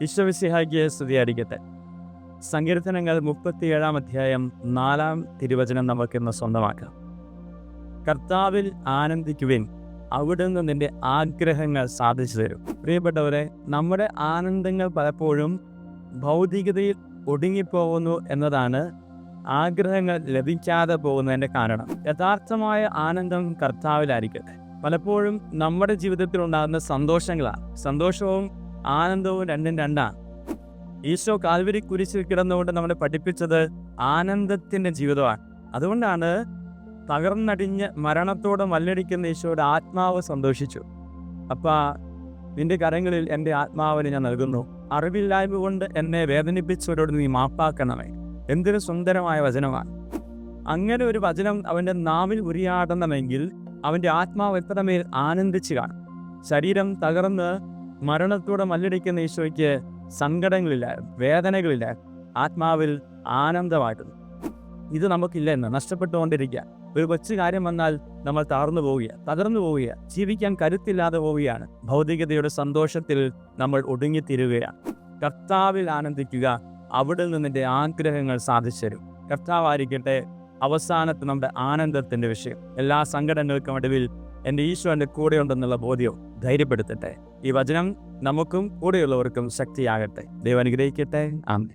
ഈശോമിശിഹായ്ക്ക് സ്തുതിയായിരിക്കട്ടെ. സങ്കീർത്തനങ്ങൾ 37 അധ്യായം 4 തിരുവചനം നമുക്കിന്ന് സ്വന്തമാക്കാം. കർത്താവിൽ ആനന്ദിക്കുവിൻ, അവിടുന്ന് നിന്റെ ആഗ്രഹങ്ങൾ സാധിച്ചു തരും. പ്രിയപ്പെട്ടവരെ, നമ്മുടെ ആനന്ദങ്ങൾ പലപ്പോഴും ഭൗതികതയിൽ ഒടുങ്ങിപ്പോകുന്നു എന്നതാണ് ആഗ്രഹങ്ങൾ ലഭിക്കാതെ പോകുന്നതിൻ്റെ കാരണം. യഥാർത്ഥമായ ആനന്ദം കർത്താവിലായിരിക്കട്ടെ. പലപ്പോഴും നമ്മുടെ ജീവിതത്തിൽ ഉണ്ടാകുന്ന സന്തോഷവും ആനന്ദവും രണ്ടും രണ്ടാണ്. ഈശോ കാൽവരി കുരിശിൽ കിടന്നുകൊണ്ട് നമ്മളെ പഠിപ്പിച്ചത് ആനന്ദത്തിൻ്റെ ജീവിതമാണ്. അതുകൊണ്ടാണ് തകർന്നടിഞ്ഞ് മരണത്തോടെ മല്ലടിക്കുന്ന ഈശോയുടെ ആത്മാവ് സന്തോഷിച്ചു. അപ്പാ, നിന്റെ കരങ്ങളിൽ എൻ്റെ ആത്മാവിനെ ഞാൻ നൽകുന്നു, അറിവില്ലായ്മ കൊണ്ട് എന്നെ വേദനിപ്പിച്ചവരോട് നീ മാപ്പാക്കണമേ. എന്തൊരു സുന്ദരമായ വചനമാണ്. അങ്ങനെ ഒരു വചനം അവൻ്റെ നാവിൽ ഉരിയാടണമെങ്കിൽ അവൻ്റെ ആത്മാവ് എത്രമേൽ ആനന്ദിച്ചു കാണും. ശരീരം തകർന്ന് മരണത്തോടെ മല്ലടിക്കുന്ന ഈശോയ്ക്ക് സങ്കടങ്ങളില്ലായിരുന്നു, വേദനകളില്ലായിരുന്നു, ആത്മാവിൽ ആനന്ദമായിരുന്നു. ഇത് നമുക്കില്ല എന്ന് നഷ്ടപ്പെട്ടുകൊണ്ടിരിക്കുക. ഒരു കൊച്ചു കാര്യം വന്നാൽ നമ്മൾ തകർന്നു പോവുക, ജീവിക്കാൻ കരുത്തില്ലാതെ പോവുകയാണ്. ഭൗതികതയുടെ സന്തോഷത്തിൽ നമ്മൾ ഒടുങ്ങിത്തീരുകയാണ്. കർത്താവിൽ ആനന്ദിക്കുക, അവിടെ നിന്നിൻ്റെ ആഗ്രഹങ്ങൾ സാധിച്ചു തരും. കർത്താവായിരിക്കട്ടെ അവസാനത്ത് നമ്മുടെ ആനന്ദത്തിൻ്റെ വിഷയം. എല്ലാ സങ്കടങ്ങൾക്കും ഒടുവിൽ എൻ്റെ ഈശോ എൻ്റെ കൂടെയുണ്ടെന്നുള്ള ബോധ്യവും ധൈര്യപ്പെടുത്തട്ടെ. ഈ വചനം നമുക്കും കൂടെയുള്ളവർക്കും ശക്തിയാകട്ടെ. ദൈവം അനുഗ്രഹിക്കട്ടെ. ആമേൻ.